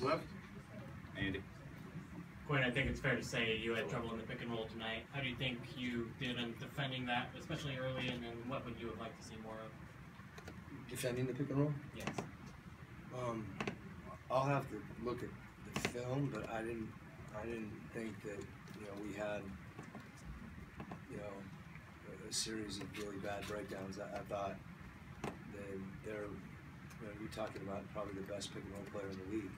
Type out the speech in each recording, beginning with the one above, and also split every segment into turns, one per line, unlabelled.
left. Andy.
Quinn, I think it's fair to say you had trouble in the pick and roll tonight. How do you think you did in defending that, especially early, and then what would you have liked to see more of?
Defending the pick and roll?
Yes.
I'll have to look at the film, but I didn't think that we had a series of really bad breakdowns. I thought they're you're talking about probably the best pick and roll player in the league.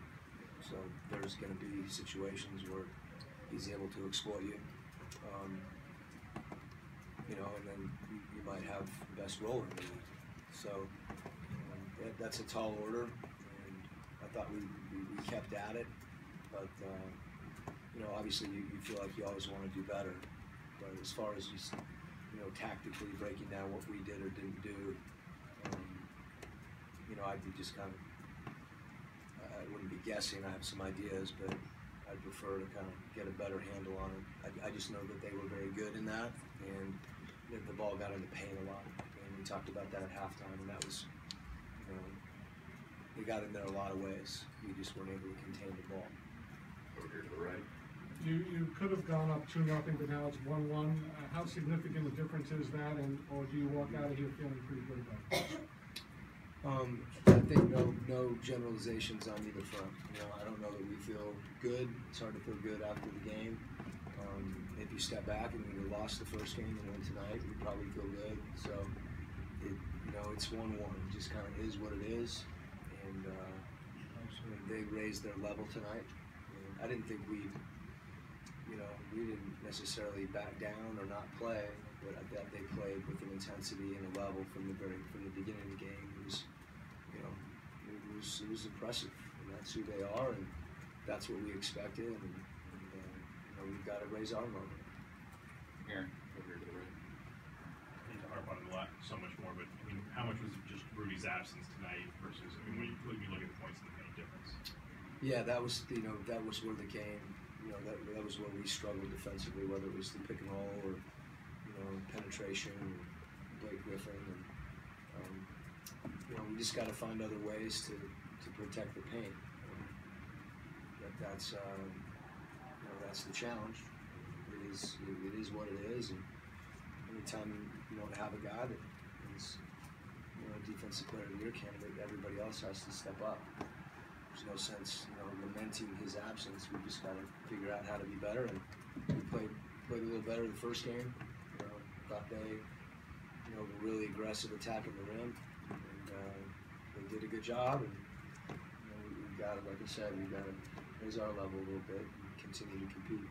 So there's going to be situations where he's able to exploit you, and then you might have the best roller in the league. So that's a tall order, and I thought we kept at it, but obviously you feel like you always want to do better. But as far as just tactically breaking down what we did or didn't do, I'd be just kind of, I wouldn't be guessing. I have some ideas, but I'd prefer to kind of get a better handle on it. I just know that they were very good in that, and the ball got into paint a lot. And we talked about that at halftime, and that was, they got in there a lot of ways. We just weren't able to contain the ball.
Over here to the right.
You could have gone up 2-0, but now it's 1-1. How significant a difference is that, or do you walk out of here feeling pretty good about it?
I think no generalizations on either front. I don't know that we feel good. It's hard to feel good after the game. If you step back and we lost the first game and win tonight, we probably feel good. So, it's 1-1. It just kind of is what it is. And they raised their level tonight. And I didn't think we didn't necessarily back down or not play, but I thought they played with an intensity and a level from the beginning of the game. It was impressive, and that's who they are, and that's what we expected, and we've got to raise our level.
Aaron, over here to the right.
I hate to harp on it so much more, but how much was it just Rudy's absence tonight versus when you look at the points in the paint difference?
Yeah, that was that was where the game, that was where we struggled defensively, whether it was the pick and roll or penetration, or Blake Griffin, and we just got to find other ways to protect the paint. That's the challenge. It is what it is, and anytime you don't have a guy that is a defensive player of the year candidate, everybody else has to step up. There's no sense lamenting his absence. We just got to figure out how to be better, and we played a little better the first game. Thought they were really aggressive attacking the rim, and they did a good job, and we've got to, like I said, we've got to raise our level a little bit and continue to compete.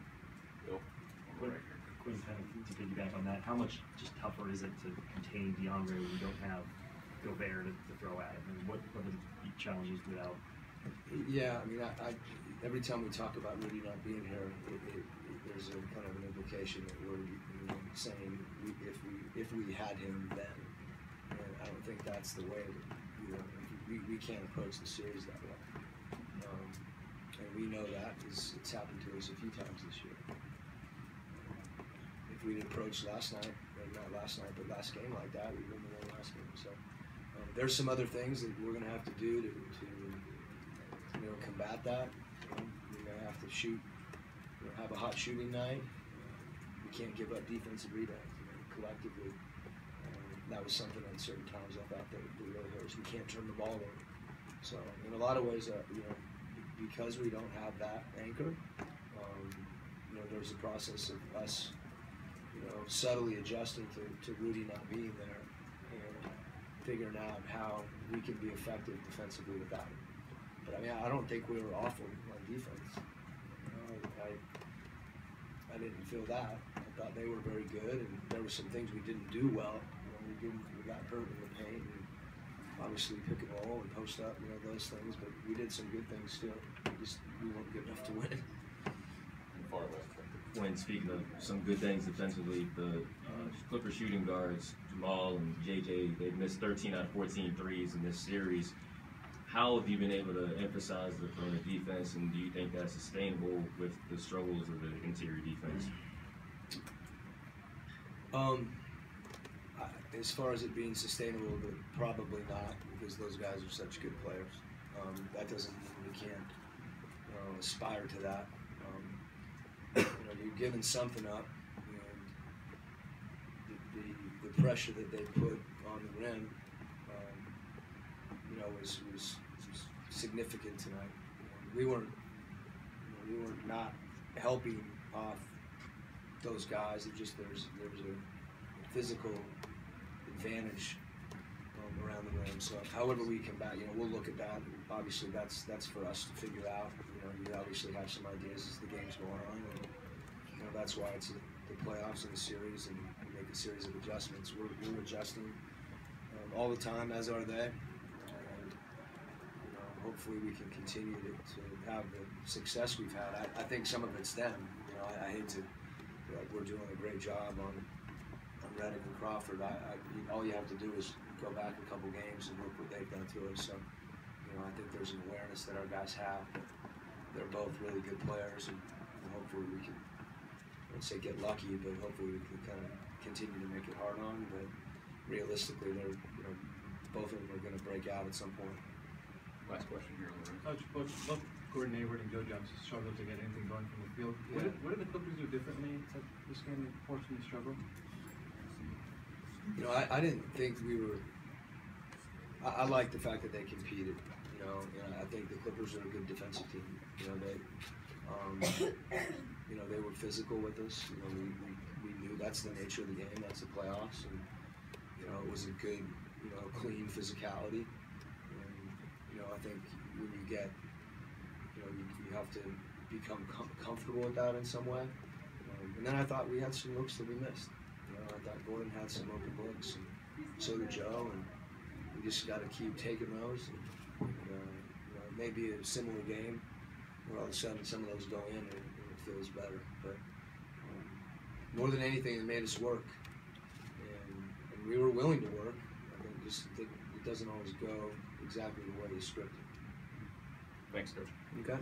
Bill,
Quinn, kind of to piggyback on that, how much just tougher is it to contain DeAndre when you don't have Gobert to throw at him? What are the challenges without?
Yeah, I every time we talk about Rudy not being here, there's a kind of an implication that we're saying if we had him then, and I don't think that's the way that we can't approach the series that way, and we know that because it's happened to us a few times this year. If we'd approached last night, or not last night, but last game like that, we wouldn't have won last game. So there's some other things that we're going to have to do to combat that. We're going to have to shoot, have a hot shooting night. We can't give up defensive rebounds. Collectively, that was something at certain times I thought that really hurt us. We can't turn the ball over. So in a lot of ways, because we don't have that anchor, there's a process of us, subtly adjusting to Rudy not being there and figuring out how we can be effective defensively without him. But I don't think we were awful on defense. I didn't feel that. I thought they were very good, and there were some things we didn't do well. We got hurt in the paint, and obviously pick and roll and post up, those things. But we did some good things still. We weren't good enough to win.
far left.
When speaking of some good things defensively, the Clippers shooting guards, Jamal and JJ, they've missed 13 out of 14 threes in this series. How have you been able to emphasize the perimeter defense, and do you think that's sustainable with the struggles of the interior defense?
As far as it being sustainable, probably not, because those guys are such good players. That doesn't mean we can't don't aspire to that. You know, you're giving something up, and the pressure that they put on the rim, you know, was significant tonight. We weren't not helping off those guys. It just there was a physical advantage around the rim. So however we come back, you know, we'll look at that. Obviously, that's for us to figure out. You know, you obviously have some ideas as the game's going on, and you know that's why it's the playoffs and the series, and we make a series of adjustments. We're adjusting all the time, as are they. And you know, hopefully we can continue to have the success we've had. I think some of it's them. You know, I hate to feel like we're doing a great job on Reddick and Crawford. All you have to do is go back a couple games and look what they've done to us. So, you know, I think there's an awareness that our guys have. They're both really good players, and hopefully we can, I wouldn't say get lucky, but hopefully we can kind of continue to make it hard on them. But realistically, they're, you know, both of them are going to break out at some point.
Last question here on the room.
Coach, both Gordon Hayward and Joe Johnson struggled to get anything going from the field.
Yeah.
What did the Clippers do differently to this game that forced them to struggle?
You know, I didn't think we were. I like the fact that they competed. You know, I think the Clippers are a good defensive team. You know, you know, they were physical with us. You know, we knew that's the nature of the game. That's the playoffs, and you know, it was a good, you know, clean physicality. And you know, I think when you get, you know, you have to become comfortable with that in some way. And then I thought we had some looks that we missed. You know, I thought Gordon had some open looks, and so did Joe, and we just got to keep taking those. And you know, it may be a similar game where all of a sudden some of those go in, and it feels better. But more than anything, it made us work, and we were willing to work. I think just it doesn't always go exactly the way you scripted.
Thanks, Coach.
Okay.